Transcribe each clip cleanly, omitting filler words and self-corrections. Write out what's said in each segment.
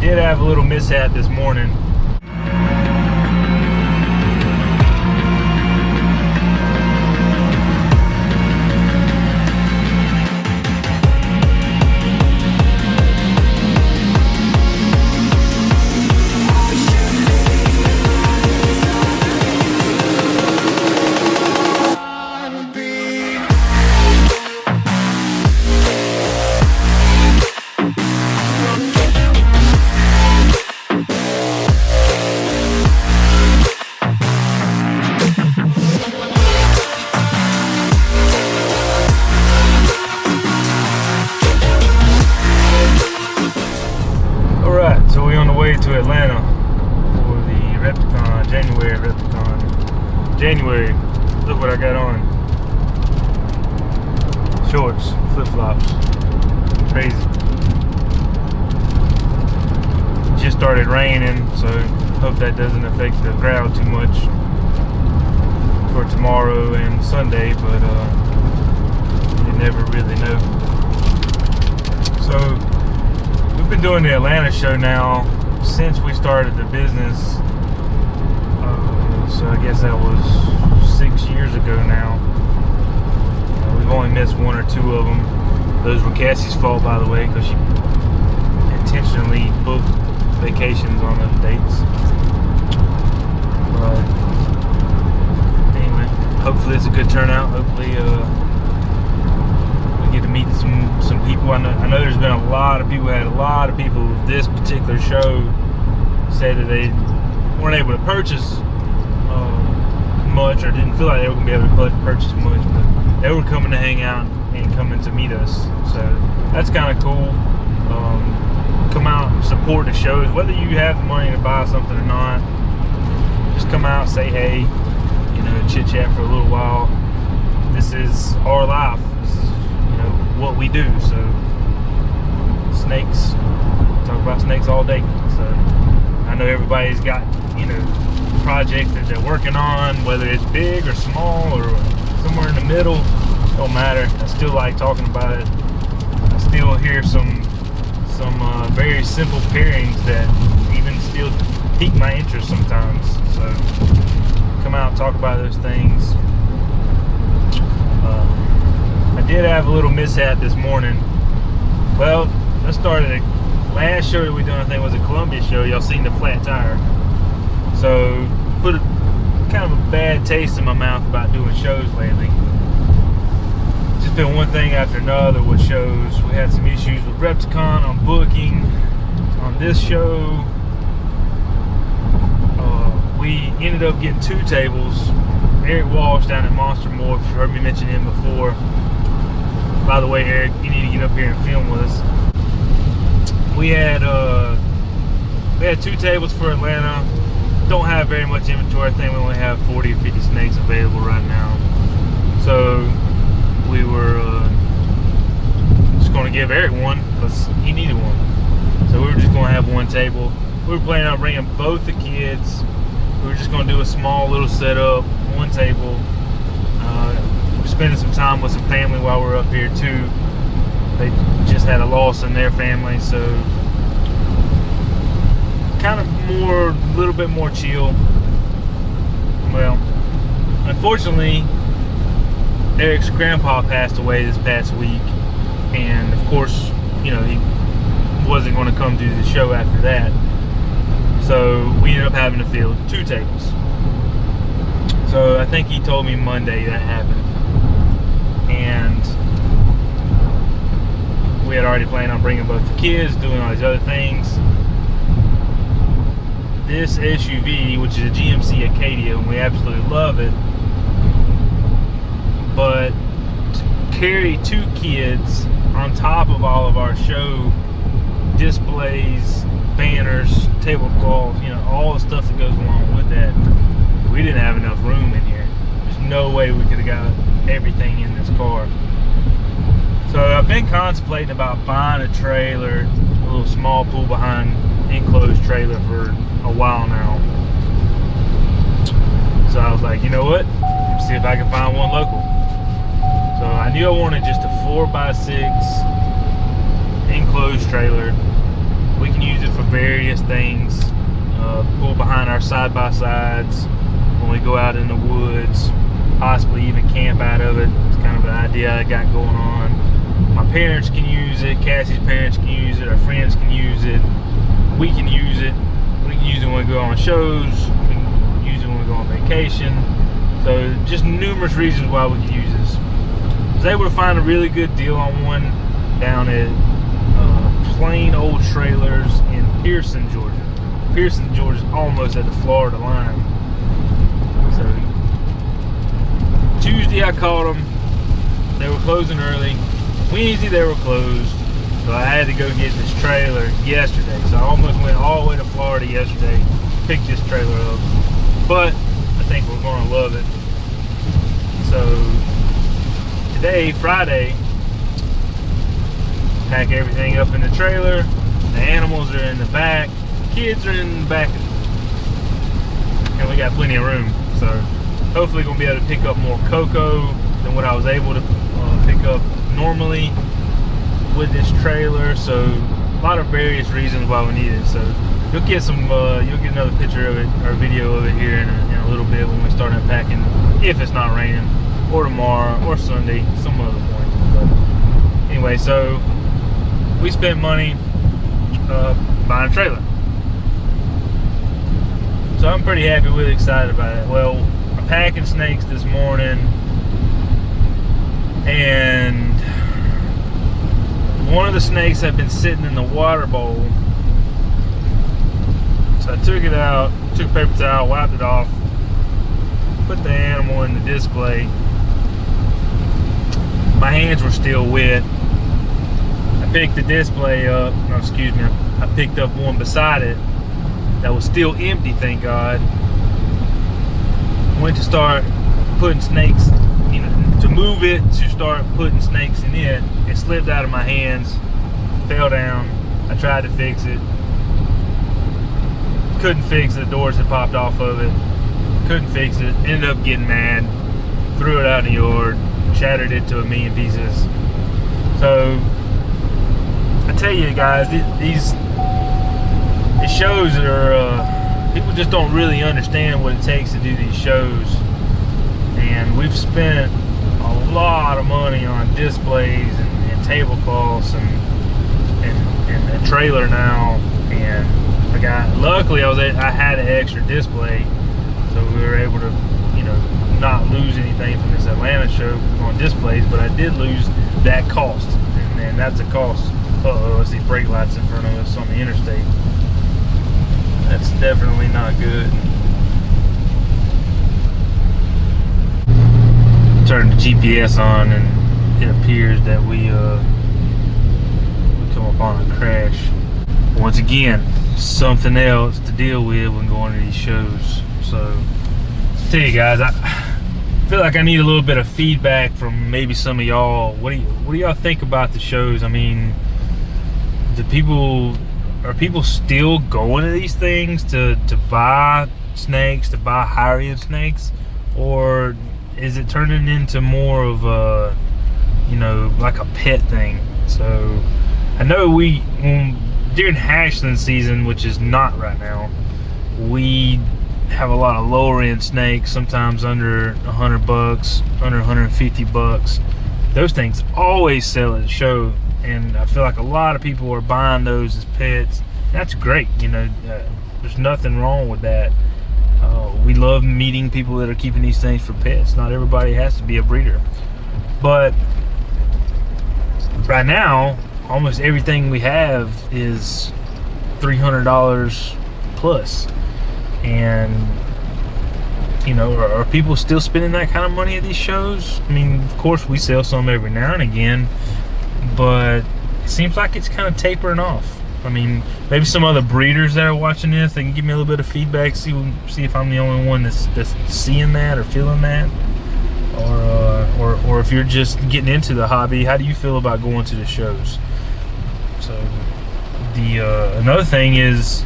did have a little mishap this morning. So we're on the way to Atlanta for the Repticon, January Repticon. January, look what I got on. Shorts, flip-flops, crazy. Just started raining, so hope that doesn't affect the crowd too much for tomorrow and Sunday, but you never really know. So we've been doing the Atlanta show now since we started the business, so I guess that was 6 years ago now. We've only missed one or two of them. Those were Cassie's fault, by the way, because she intentionally booked vacations on those dates. But anyway, hopefully it's a good turnout. Hopefully get to meet some people. I know there's been a lot of people, with this particular show say that they weren't able to purchase much, or didn't feel like they were going to be able to purchase much, but they were coming to hang out and coming to meet us, so that's kind of cool. Come out and support the shows, whether you have the money to buy something or not. Just come out, say hey, chit chat for a little while. This is our life. This is what we do. So snakes, talk about snakes all day. So I know everybody's got projects that they're working on, whether it's big or small or somewhere in the middle, don't matter. I still like talking about it. I still hear some very simple pairings that even still pique my interest sometimes. So come out and talk about those things. I did have a little mishap this morning. Well, let's start at the last show that we done, I think was a Columbia show. Y'all seen the flat tire. So put kind of a bad taste in my mouth about doing shows lately. Just been one thing after another with shows. We had some issues with Repticon on booking. On this show, we ended up getting two tables. Eric Walsh down at Monster Moore, if you've heard me mention him before. By the way, Eric, you need to get up here and film with us. We had two tables for Atlanta. Don't have very much inventory. I think we only have 40 or 50 snakes available right now. So we were just going to give Eric one because he needed one. So we were just going to have one table. We were planning on bringing both the kids. We were just going to do a small little setup, one table. We're spending some time with some family while we're up here too. They just had a loss in their family, so kind of a little bit more chill. Well, unfortunately, Eric's grandpa passed away this past week, and of course, he wasn't going to come do the show after that. So we ended up having to fill two tables. So I think he told me Monday that happened. And we had already planned on bringing both the kids, doing all these other things. This SUV, which is a GMC Acadia, and we absolutely love it, but to carry two kids on top of all of our show displays, banners, tablecloths, all the stuff that goes along with that, we didn't have enough room in here. There's no way we could have got everything in this car. So I've been contemplating about buying a trailer, a little small pull behind enclosed trailer for a while now. So I was like, you know what? Let's see if I can find one local. So I knew I wanted just a 4x6 enclosed trailer We can use it for various things. Pull behind our side-by-sides when we go out in the woods, possibly even camp out of it. It's kind of an idea I got going on. My parents can use it, Cassie's parents can use it, our friends can use it, we can use it. We can use it when we go on shows, we can use it when we go on vacation. So just numerous reasons why we can use this. I was able to find a really good deal on one down at Plain Old Trailers in Pearson, Georgia. Pearson, Georgia is almost at the Florida line. So Tuesday I caught them. They were closing early. Wednesday they were closed. So I had to go get this trailer yesterday. So I almost went all the way to Florida yesterday, picked this trailer up. But I think we're going to love it. So today, Friday, pack everything up in the trailer. The animals are in the back. Kids are in the back. And we got plenty of room. So hopefully going to be able to pick up more cocoa than what I was able to pick up normally with this trailer. So a lot of various reasons why we need it. So you'll get some, you'll get another picture of it or video of it here in a little bit when we start unpacking, if it's not raining, or tomorrow, or Sunday, some other point. But anyway, so we spent money buying a trailer. So I'm pretty happy with it, excited about it. Well, I'm packing snakes this morning, and one of the snakes had been sitting in the water bowl. So I took it out, took a paper towel, wiped it off, put the animal in the display. My hands were still wet. I picked the display up, no, excuse me, I picked up one beside it that was still empty, thank God. Went to start putting snakes, you know, to move it, to start putting snakes in it. It slipped out of my hands, fell down. I tried to fix it. Couldn't fix it, the doors had popped off of it. Couldn't fix it, ended up getting mad. Threw it out in the yard, shattered it to a million pieces. So, I tell you guys, these shows are, people just don't really understand what it takes to do these shows. And we've spent a lot of money on displays and tablecloths and a trailer now. And luckily I had an extra display, so we were able to, you know, not lose anything from this Atlanta show on displays, but I did lose that cost, and that's a cost. Uh-oh, I see brake lights in front of us on the interstate. That's definitely not good. Turn the GPS on, and it appears that we come upon a crash. Once again, something else to deal with when going to these shows. So, I'll tell you guys, I feel like I need a little bit of feedback from maybe some of y'all. What do y'all think about the shows? I mean, are people still going to these things to buy snakes, to buy higher-end snakes, or is it turning into more of a, you know, like a pet thing? So I know during hatchling season, which is not right now, we have a lot of lower end snakes, sometimes under $100, under $150. Those things always sell at the show, and I feel like a lot of people are buying those as pets. That's great, you know, there's nothing wrong with that. We love meeting people that are keeping these things for pets. Not everybody has to be a breeder, but right now almost everything we have is $300 plus. And you know, are people still spending that kind of money at these shows? I mean, of course we sell some every now and again, but it seems like it's kind of tapering off. I mean, maybe some other breeders that are watching this, they can give me a little bit of feedback, see if I'm the only one that's seeing that or feeling that, or if you're just getting into the hobby. How do you feel about going to the shows? So the another thing is,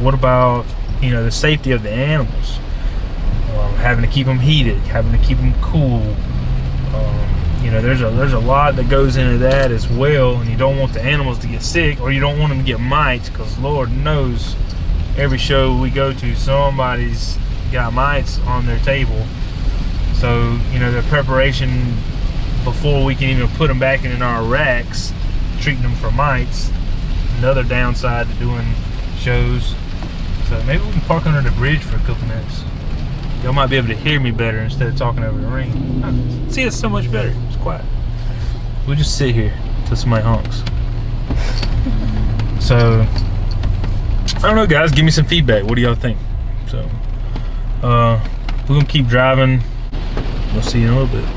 what about, you know, the safety of the animals? Having to keep them heated, having to keep them cool. You know, there's a lot that goes into that as well, and you don't want the animals to get sick, or you don't want them to get mites, because Lord knows every show we go to, somebody's got mites on their table. So, you know, the preparation before we can even put them back in our racks, treating them for mites, another downside to doing shows. So maybe we can park under the bridge for a couple minutes. Y'all might be able to hear me better instead of talking over the ring. Oh, see, it's so much better. It's quiet. We'll just sit here till somebody honks. So, I don't know, guys. Give me some feedback. What do y'all think? So, we're gonna keep driving. We'll see you in a little bit.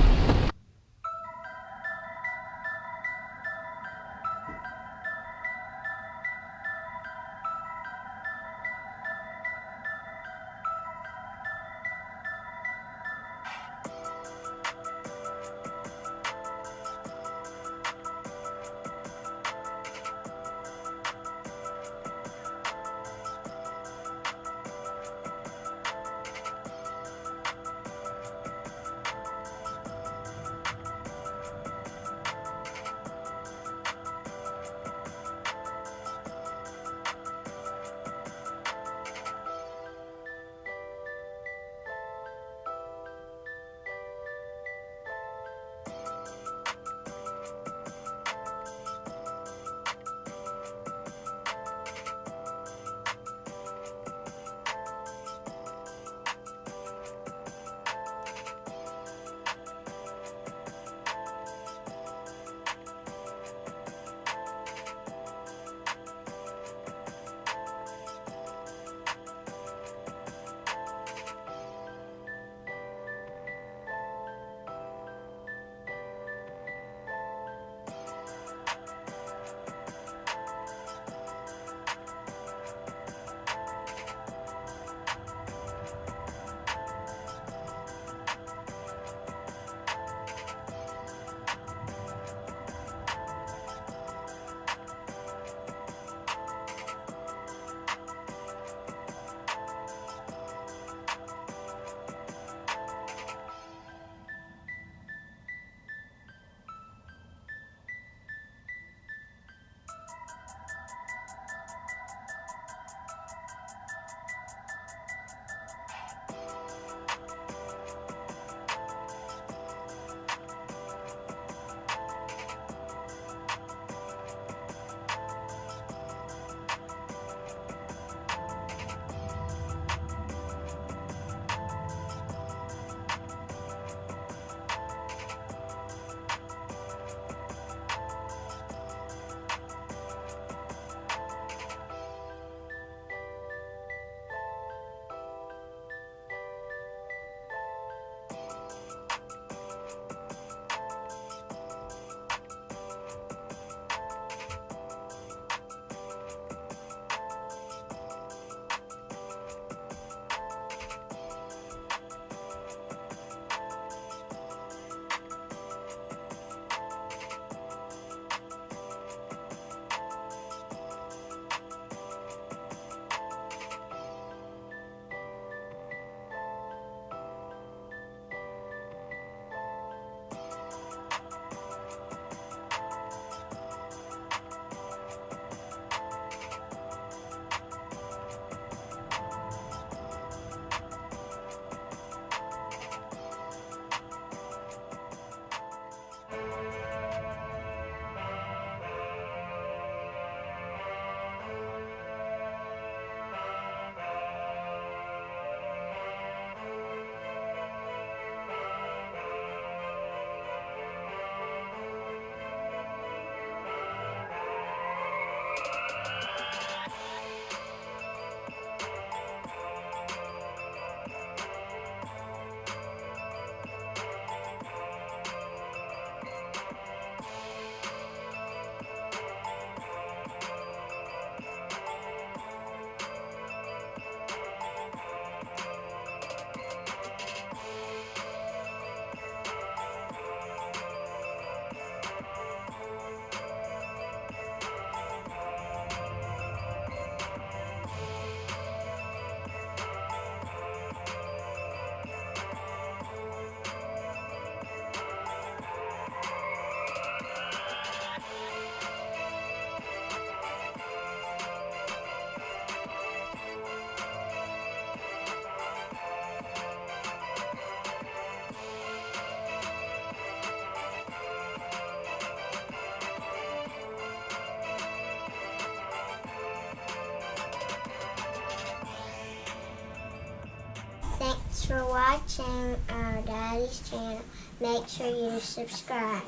for watching our daddy's channel. Make sure you subscribe.